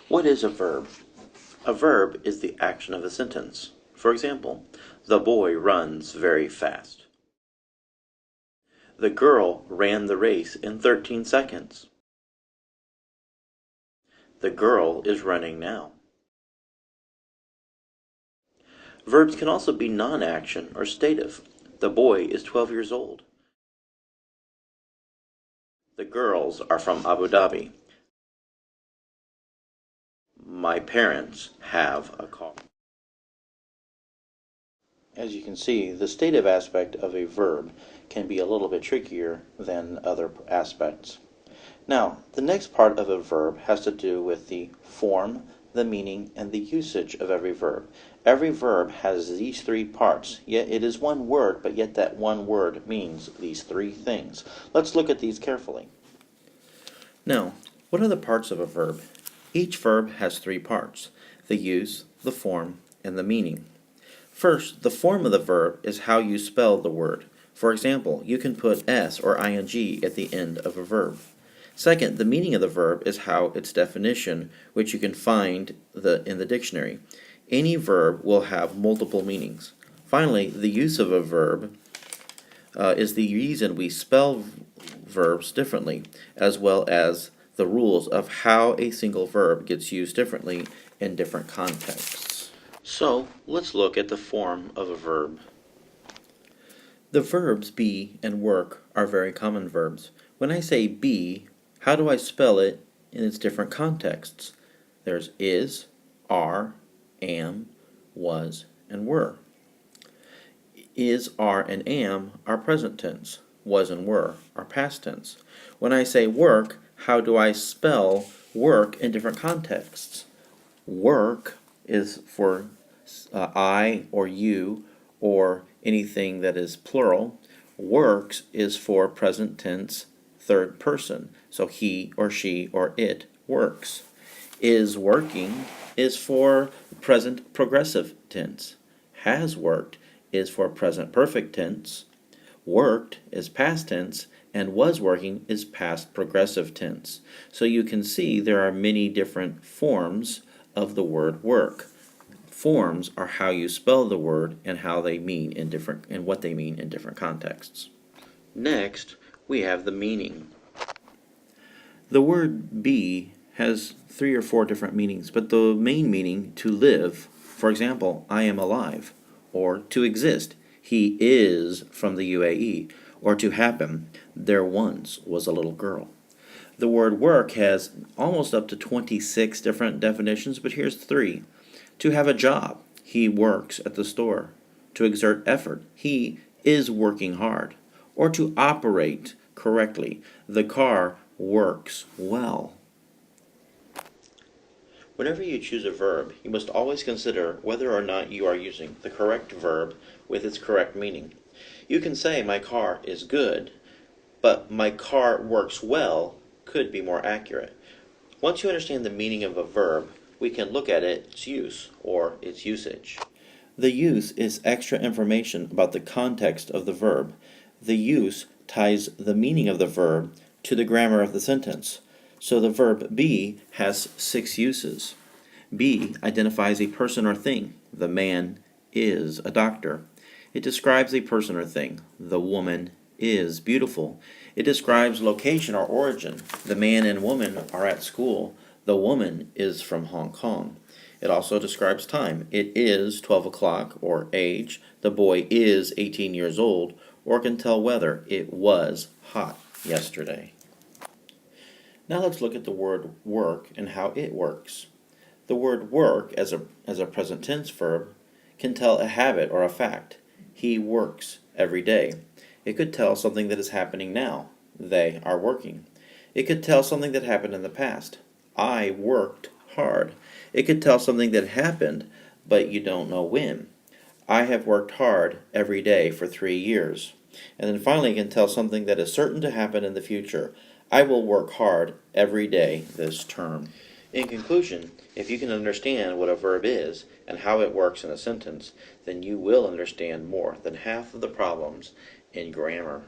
What is a verb? A verb is the action of a sentence. For example, the boy runs very fast. The girl ran the race in 13 seconds. The girl is running now. Verbs can also be non-action or stative. The boy is 12 years old. The girls are from Abu Dhabi. My parents have a car. As you can see, the stative aspect of a verb can be a little bit trickier than other aspects. Now, the next part of a verb has to do with the form, the meaning, and the usage of every verb. Every verb has these three parts, yet it is one word, but yet that one word means these three things. Let's look at these carefully. Now, what are the parts of a verb? Each verb has three parts: the use, the form, and the meaning. First, the form of the verb is how you spell the word. For example, you can put s or ing at the end of a verb. Second, the meaning of the verb is how its definition, which you can find in the dictionary. Any verb will have multiple meanings. Finally, the use of a verb is the reason we spell verbs differently, as well as the rules of how a single verb gets used differently in different contexts. So, let's look at the form of a verb. The verbs be and work are very common verbs. When I say be, how do I spell it in its different contexts? There's is, are, am, was, and were. Is, are, and am are present tense. Was and were are past tense. When I say work, how do I spell work in different contexts? Work is for I or you or anything that is plural. Works is for present tense third person, so he or she or it works. Is working is for present progressive tense. Has worked is for present perfect tense. Worked is past tense, and was working is past progressive tense. So you can see there are many different forms of the word work. Forms are how you spell the word and how they mean and what they mean in different contexts. Next, we have the meaning. The word be has 3 or 4 different meanings, but the main meaning, to live, for example, I am alive, or to exist, he is from the UAE, or to happen, there once was a little girl. The word work has almost up to 26 different definitions, but here's 3. To have a job, he works at the store. To exert effort, he is working hard. Or to operate correctly, the car works well. Whenever you choose a verb, you must always consider whether or not you are using the correct verb with its correct meaning. You can say, my car is good, but my car works well could be more accurate. Once you understand the meaning of a verb, we can look at its use or its usage. The use is extra information about the context of the verb. The use ties the meaning of the verb to the grammar of the sentence. So the verb be has 6 uses. Be identifies a person or thing. The man is a doctor. It describes a person or thing. The woman is beautiful. It describes location or origin. The man and woman are at school. The woman is from Hong Kong. It also describes time. It is 12 o'clock, or age. The boy is 18 years old, or can tell weather. It was hot yesterday. Now let's look at the word work and how it works. The word work, as a present tense verb, can tell a habit or a fact. He works every day. It could tell something that is happening now. They are working. It could tell something that happened in the past. I worked hard. It could tell something that happened, but you don't know when. I have worked hard every day for 3 years. And then finally it can tell something that is certain to happen in the future. I will work hard every day this term. In conclusion, if you can understand what a verb is and how it works in a sentence, then you will understand more than half of the problems in grammar.